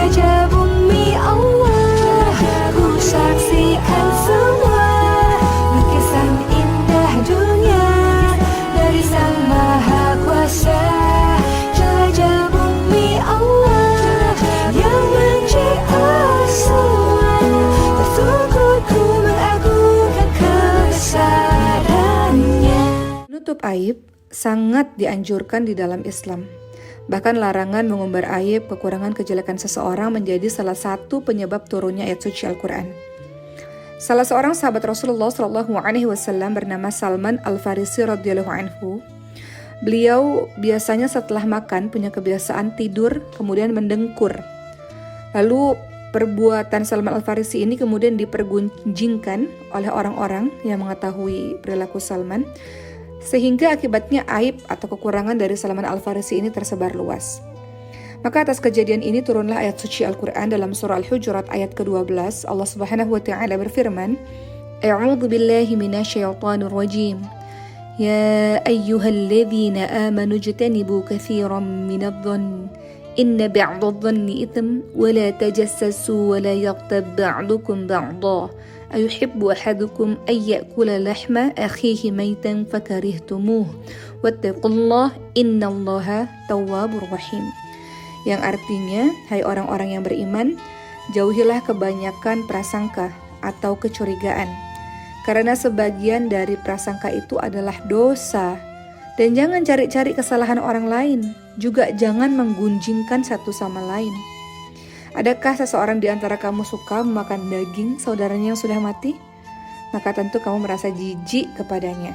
Jaga bumi Allah, ku saksikan semua lukisan indah dunia dari Sang Maha Kuasa. Jaga bumi Allah yang mencipta semua, tertukuku mengagungkan kebesarannya. Menutup aib sangat dianjurkan di dalam Islam. Bahkan larangan mengumbar aib, kekurangan, kejelekan seseorang menjadi salah satu penyebab turunnya ayat suci Al-Quran. Salah seorang sahabat Rasulullah SAW bernama Salman Al-Farisi radhiyallahu anhu. Beliau biasanya setelah makan punya kebiasaan tidur kemudian mendengkur. Lalu perbuatan Salman Al-Farisi ini kemudian dipergunjingkan oleh orang-orang yang mengetahui perilaku Salman, sehingga akibatnya aib atau kekurangan dari Salman Al-Farisi ini tersebar luas. Maka atas kejadian ini turunlah ayat suci Al-Quran dalam surah Al-Hujurat ayat ke-12. Allah Subhanahu wa taala berfirman, A'udzu billahi minasyaitonir rajim. Ya ayyuhalladzina amanu ijtanibu katsiran minadh-dhann inna ba'dadh-dhanni itsm wa la tajassasu wa la yaghtab ba'dukum ba'dha ayuhibbu ahadukum an ya'kula lahma akhihi maitan fakarihtumuh wattaqullah innallaha tawwabur rahim. Yang artinya, hai orang-orang yang beriman, jauhilah kebanyakan prasangka atau kecurigaan, karena sebagian dari prasangka itu adalah dosa. Dan jangan cari-cari kesalahan orang lain, juga jangan menggunjingkan satu sama lain. Adakah seseorang di antara kamu suka memakan daging saudaranya yang sudah mati? Maka tentu kamu merasa jijik kepadanya.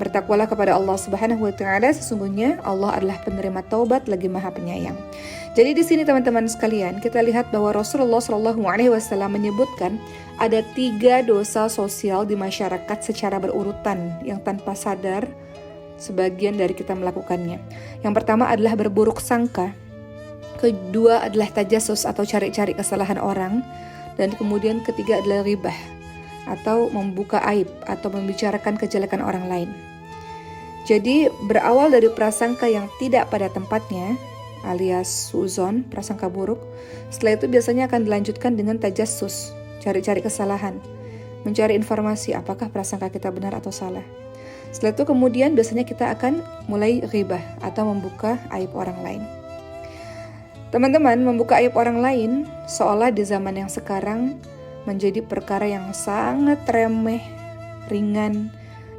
Bertakwalah kepada Allah Subhanahu wa taala, sesungguhnya Allah adalah penerima taubat lagi Maha Penyayang. Jadi di sini teman-teman sekalian, kita lihat bahwa Rasulullah SAW menyebutkan ada 3 dosa sosial di masyarakat secara berurutan yang tanpa sadar sebagian dari kita melakukannya. Yang pertama adalah berburuk sangka. Kedua adalah tajassus atau cari-cari kesalahan orang. Dan kemudian ketiga adalah ribah atau membuka aib atau membicarakan kejelekan orang lain. Jadi berawal dari prasangka yang tidak pada tempatnya alias suuzon, prasangka buruk. Setelah itu biasanya akan dilanjutkan dengan tajassus, cari-cari kesalahan, mencari informasi apakah prasangka kita benar atau salah. Setelah itu kemudian biasanya kita akan mulai ribah atau membuka aib orang lain. Teman-teman, membuka aib orang lain seolah di zaman yang sekarang menjadi perkara yang sangat remeh, ringan.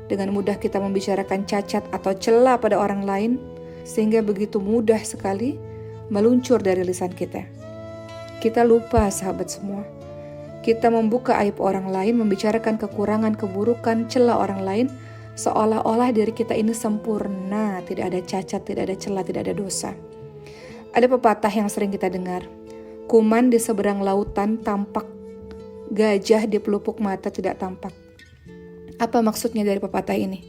Dengan mudah kita membicarakan cacat atau celah pada orang lain, sehingga begitu mudah sekali meluncur dari lisan kita. Kita lupa, sahabat semua. Kita membuka aib orang lain, membicarakan kekurangan, keburukan, celah orang lain, seolah-olah diri kita ini sempurna, tidak ada cacat, tidak ada celah, tidak ada dosa. Ada pepatah yang sering kita dengar, kuman di seberang lautan tampak, gajah di pelupuk mata tidak tampak. Apa maksudnya dari pepatah ini?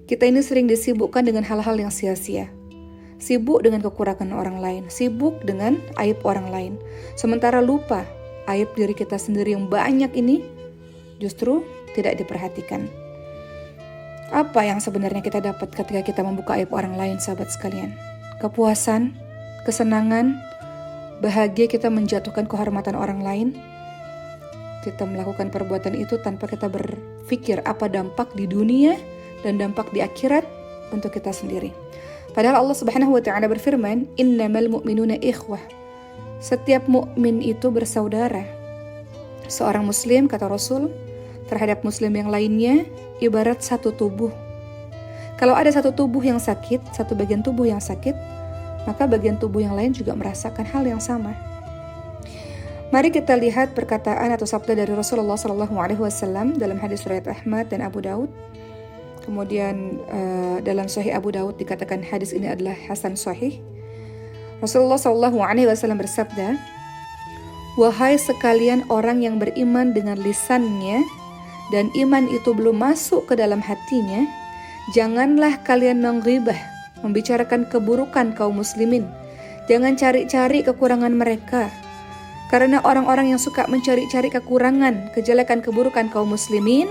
Kita ini sering disibukkan dengan hal-hal yang sia-sia. Sibuk dengan kekurangan orang lain, sibuk dengan aib orang lain. Sementara lupa aib diri kita sendiri yang banyak ini justru tidak diperhatikan. Apa yang sebenarnya kita dapat ketika kita membuka aib orang lain, sahabat sekalian? Kepuasan, kesenangan, bahagia kita menjatuhkan kehormatan orang lain. Kita melakukan perbuatan itu tanpa kita berpikir apa dampak di dunia dan dampak di akhirat untuk kita sendiri. Padahal Allah Subhanahu wa taala berfirman, "Innamal mu'minuna ikhwah." Setiap mukmin itu bersaudara. Seorang muslim, kata Rasul, terhadap muslim yang lainnya ibarat satu tubuh. Kalau ada satu tubuh yang sakit, satu bagian tubuh yang sakit, maka bagian tubuh yang lain juga merasakan hal yang sama. Mari kita lihat perkataan atau sabda dari Rasulullah SAW dalam hadis riwayat Ahmad dan Abu Daud. Kemudian dalam Sahih Abu Daud dikatakan hadis ini adalah hasan sahih. Rasulullah SAW bersabda, "Wahai sekalian orang yang beriman dengan lisannya dan iman itu belum masuk ke dalam hatinya, janganlah kalian menggibah, membicarakan keburukan kaum muslimin. Jangan cari-cari kekurangan mereka. Karena orang-orang yang suka mencari-cari kekurangan, kejelekan, keburukan kaum muslimin,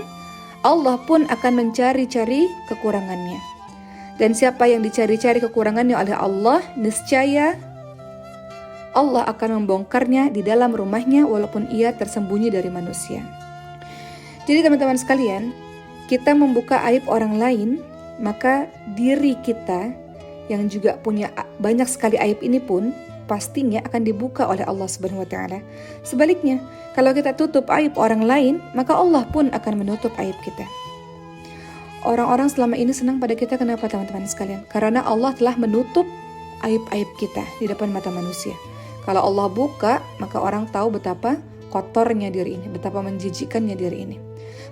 Allah pun akan mencari-cari kekurangannya. Dan siapa yang dicari-cari kekurangannya oleh Allah, niscaya Allah akan membongkarnya di dalam rumahnya walaupun ia tersembunyi dari manusia. Jadi teman-teman sekalian, kita membuka aib orang lain, maka diri kita yang juga punya banyak sekali aib ini pun pastinya akan dibuka oleh Allah Subhanahu wa taala. Sebaliknya, kalau kita tutup aib orang lain, maka Allah pun akan menutup aib kita. Orang-orang selama ini senang pada kita, kenapa teman-teman sekalian? Karena Allah telah menutup aib-aib kita di depan mata manusia. Kalau Allah buka, maka orang tahu betapa kotornya diri ini, betapa menjijikkannya diri ini.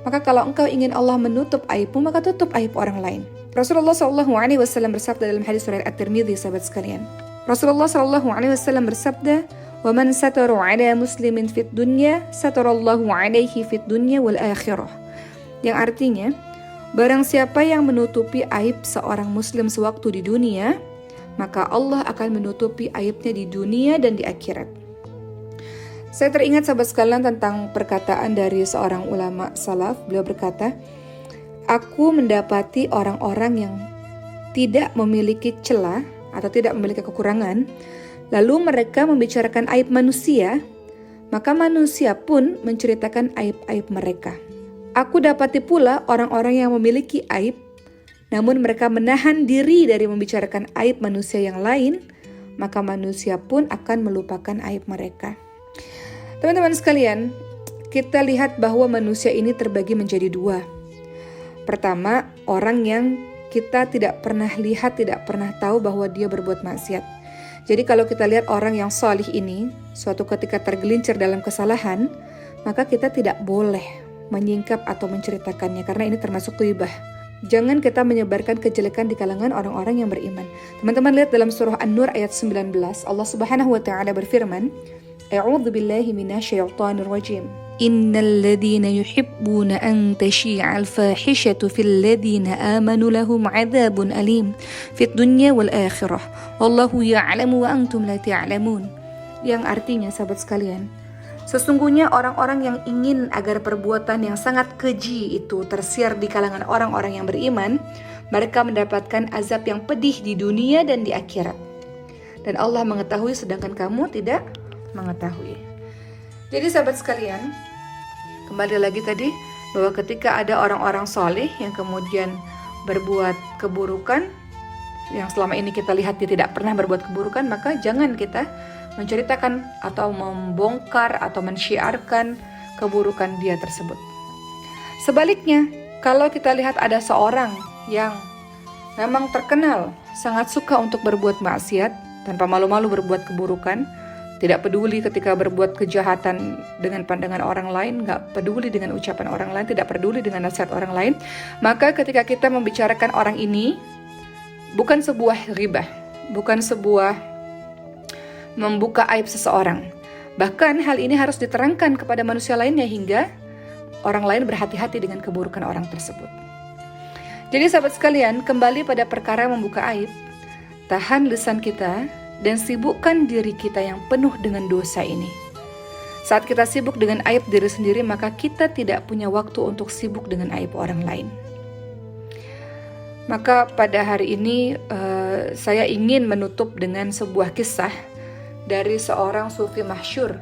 Maka kalau engkau ingin Allah menutup aibmu, maka tutup aib orang lain. Rasulullah SAW bersabda dalam hadis riwayat At-Tirmidzi, sahabat sekalian. Rasulullah SAW bersabda, "Wa man satara 'ala muslimin fid dunya, satarallahu 'alaihi fid dunya wal akhirah." Yang artinya, barang siapa yang menutupi aib seorang muslim sewaktu di dunia, maka Allah akan menutupi aibnya di dunia dan di akhirat. Saya teringat sahabat sekalian tentang perkataan dari seorang ulama salaf. Beliau berkata, "Aku mendapati orang-orang yang tidak memiliki celah atau tidak memiliki kekurangan, lalu mereka membicarakan aib manusia, maka manusia pun menceritakan aib-aib mereka. Aku dapati pula orang-orang yang memiliki aib, namun mereka menahan diri dari membicarakan aib manusia yang lain, maka manusia pun akan melupakan aib mereka." Teman-teman sekalian, kita lihat bahwa manusia ini terbagi menjadi dua. Pertama, orang yang kita tidak pernah lihat, tidak pernah tahu bahwa dia berbuat maksiat. Jadi kalau kita lihat orang yang salih ini, suatu ketika tergelincir dalam kesalahan, maka kita tidak boleh menyingkap atau menceritakannya, karena ini termasuk ghaibah. Jangan kita menyebarkan kejelekan di kalangan orang-orang yang beriman. Teman-teman lihat dalam surah An-Nur ayat 19, Allah Subhanahu wa taala berfirman, "A'udzu billahi minasyaitonir rajim. Innal ladzina yuhibbuna an tashi'al fahishatu fil ladzina amanu lahum 'adzabun alim fid dunya wal akhirah. Wallahu ya'lamu wa antum la ta'lamun." Yang artinya, sahabat sekalian, sesungguhnya orang-orang yang ingin agar perbuatan yang sangat keji itu tersiar di kalangan orang-orang yang beriman, mereka mendapatkan azab yang pedih di dunia dan di akhirat. Dan Allah mengetahui sedangkan kamu tidak mengetahui. Jadi sahabat sekalian, kembali lagi tadi bahwa ketika ada orang-orang soleh yang kemudian berbuat keburukan, yang selama ini kita lihat dia tidak pernah berbuat keburukan, maka jangan kita menceritakan atau membongkar atau mensyiarkan keburukan dia tersebut. Sebaliknya, kalau kita lihat ada seorang yang memang terkenal sangat suka untuk berbuat maksiat, tanpa malu-malu berbuat keburukan, tidak peduli ketika berbuat kejahatan dengan pandangan orang lain, gak peduli dengan ucapan orang lain, tidak peduli dengan nasihat orang lain, maka ketika kita membicarakan orang ini, bukan sebuah ghibah, bukan sebuah membuka aib seseorang. Bahkan hal ini harus diterangkan kepada manusia lainnya hingga orang lain berhati-hati dengan keburukan orang tersebut. Jadi sahabat sekalian, kembali pada perkara membuka aib, tahan lisan kita dan sibukkan diri kita yang penuh dengan dosa ini. Saat kita sibuk dengan aib diri sendiri, maka kita tidak punya waktu untuk sibuk dengan aib orang lain. Maka pada hari ini saya ingin menutup dengan sebuah kisah dari seorang sufi masyhur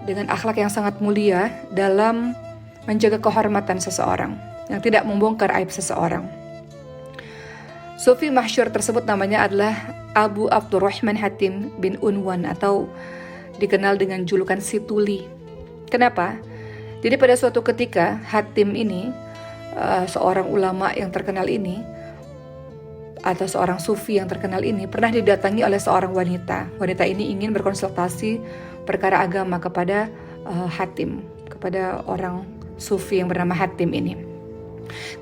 dengan akhlak yang sangat mulia dalam menjaga kehormatan seseorang, yang tidak membongkar aib seseorang. Sufi masyhur tersebut namanya adalah Abu Abdurrahman Hatim bin Unwan atau dikenal dengan julukan Si Tuli. Kenapa? Jadi pada suatu ketika Hatim ini, seorang ulama yang terkenal ini, atau seorang sufi yang terkenal ini, pernah didatangi oleh seorang wanita. Wanita ini ingin berkonsultasi perkara agama kepada Hatim, kepada orang sufi yang bernama Hatim ini.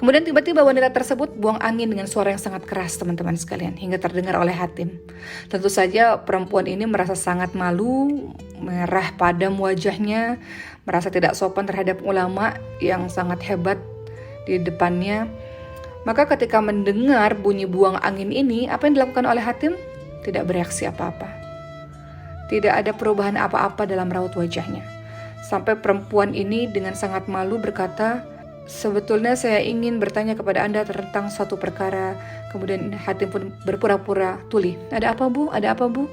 Kemudian tiba-tiba wanita tersebut buang angin dengan suara yang sangat keras, teman-teman sekalian, hingga terdengar oleh Hatim. Tentu saja perempuan ini merasa sangat malu, merah padam wajahnya, merasa tidak sopan terhadap ulama yang sangat hebat di depannya. Maka ketika mendengar bunyi buang angin ini, apa yang dilakukan oleh Hatim? Tidak bereaksi apa-apa. Tidak ada perubahan apa-apa dalam raut wajahnya. Sampai perempuan ini dengan sangat malu berkata, "Sebetulnya saya ingin bertanya kepada Anda tentang suatu perkara." Kemudian Hatim pun berpura-pura tuli. "Ada apa, Bu? Ada apa, Bu?"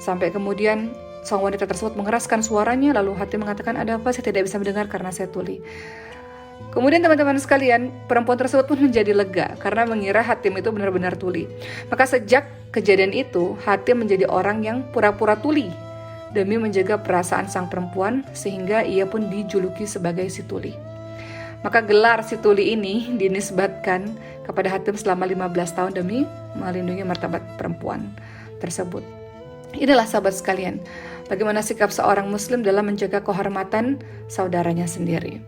Sampai kemudian Sang wanita tersebut mengeraskan suaranya, lalu Hatim mengatakan, ada apa? Saya tidak bisa mendengar karena saya tuli. Kemudian teman-teman sekalian, perempuan tersebut pun menjadi lega karena mengira Hatim itu benar-benar tuli. Maka sejak kejadian itu, Hatim menjadi orang yang pura-pura tuli demi menjaga perasaan sang perempuan, sehingga ia pun dijuluki sebagai si tuli. Maka gelar si tuli ini dinisbatkan kepada Hatim selama 15 tahun demi melindungi martabat perempuan tersebut. Inilah sahabat sekalian, bagaimana sikap seorang muslim dalam menjaga kehormatan saudaranya sendiri.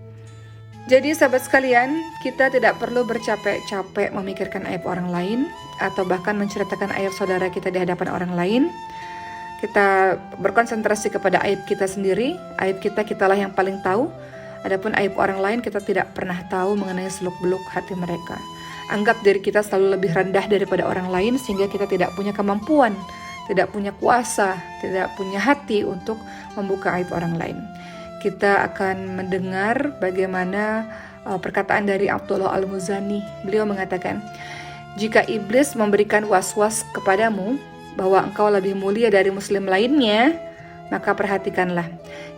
Jadi sahabat sekalian, kita tidak perlu bercapek-capek memikirkan aib orang lain atau bahkan menceritakan aib saudara kita di hadapan orang lain. Kita berkonsentrasi kepada aib kita sendiri. Aib kitalah yang paling tahu. Adapun aib orang lain kita tidak pernah tahu mengenai seluk-beluk hati mereka. Anggap diri kita selalu lebih rendah daripada orang lain sehingga kita tidak punya kemampuan, tidak punya kuasa, tidak punya hati untuk membuka aib orang lain. Kita akan mendengar bagaimana perkataan dari Abdullah Al-Muzani. Beliau mengatakan, jika iblis memberikan was-was kepadamu bahwa engkau lebih mulia dari muslim lainnya, maka perhatikanlah.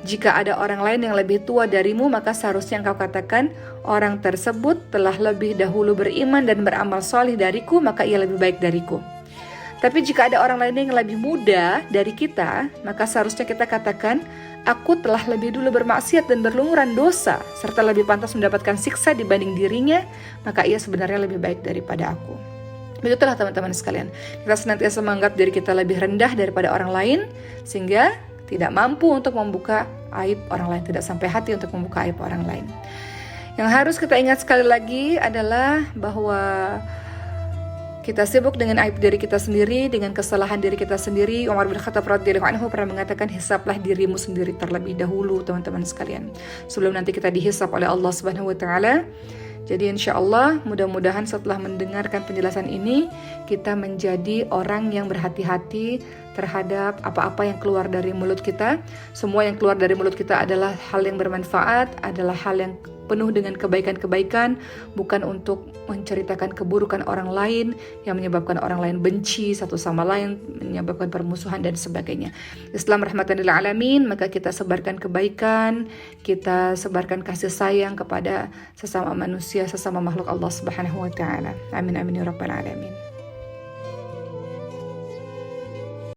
Jika ada orang lain yang lebih tua darimu, maka seharusnya engkau katakan, orang tersebut telah lebih dahulu beriman dan beramal solih dariku, maka ia lebih baik dariku. Tapi jika ada orang lain yang lebih muda dari kita, maka seharusnya kita katakan, aku telah lebih dulu bermaksiat dan berlumuran dosa, serta lebih pantas mendapatkan siksa dibanding dirinya, maka ia sebenarnya lebih baik daripada aku. Begitulah teman-teman sekalian, kita senantiasa menganggap diri kita lebih rendah daripada orang lain, sehingga tidak mampu untuk membuka aib orang lain, tidak sampai hati untuk membuka aib orang lain. Yang harus kita ingat sekali lagi adalah bahwa kita sibuk dengan aib diri kita sendiri, dengan kesalahan diri kita sendiri. Umar bin Khattab radhiyallahu anhu pernah mengatakan, hisaplah dirimu sendiri terlebih dahulu teman-teman sekalian, sebelum nanti kita dihisap oleh Allah Subhanahu wa taala. Jadi insya Allah mudah-mudahan setelah mendengarkan penjelasan ini, kita menjadi orang yang berhati-hati terhadap apa-apa yang keluar dari mulut kita. Semua yang keluar dari mulut kita adalah hal yang bermanfaat, adalah hal yang penuh dengan kebaikan-kebaikan, bukan untuk menceritakan keburukan orang lain yang menyebabkan orang lain benci satu sama lain, menyebabkan permusuhan dan sebagainya. Islam rahmatan lil alamin, maka kita sebarkan kebaikan, kita sebarkan kasih sayang kepada sesama manusia, sesama makhluk Allah Subhanahu wa taala. Amin amin ya rabbal alamin.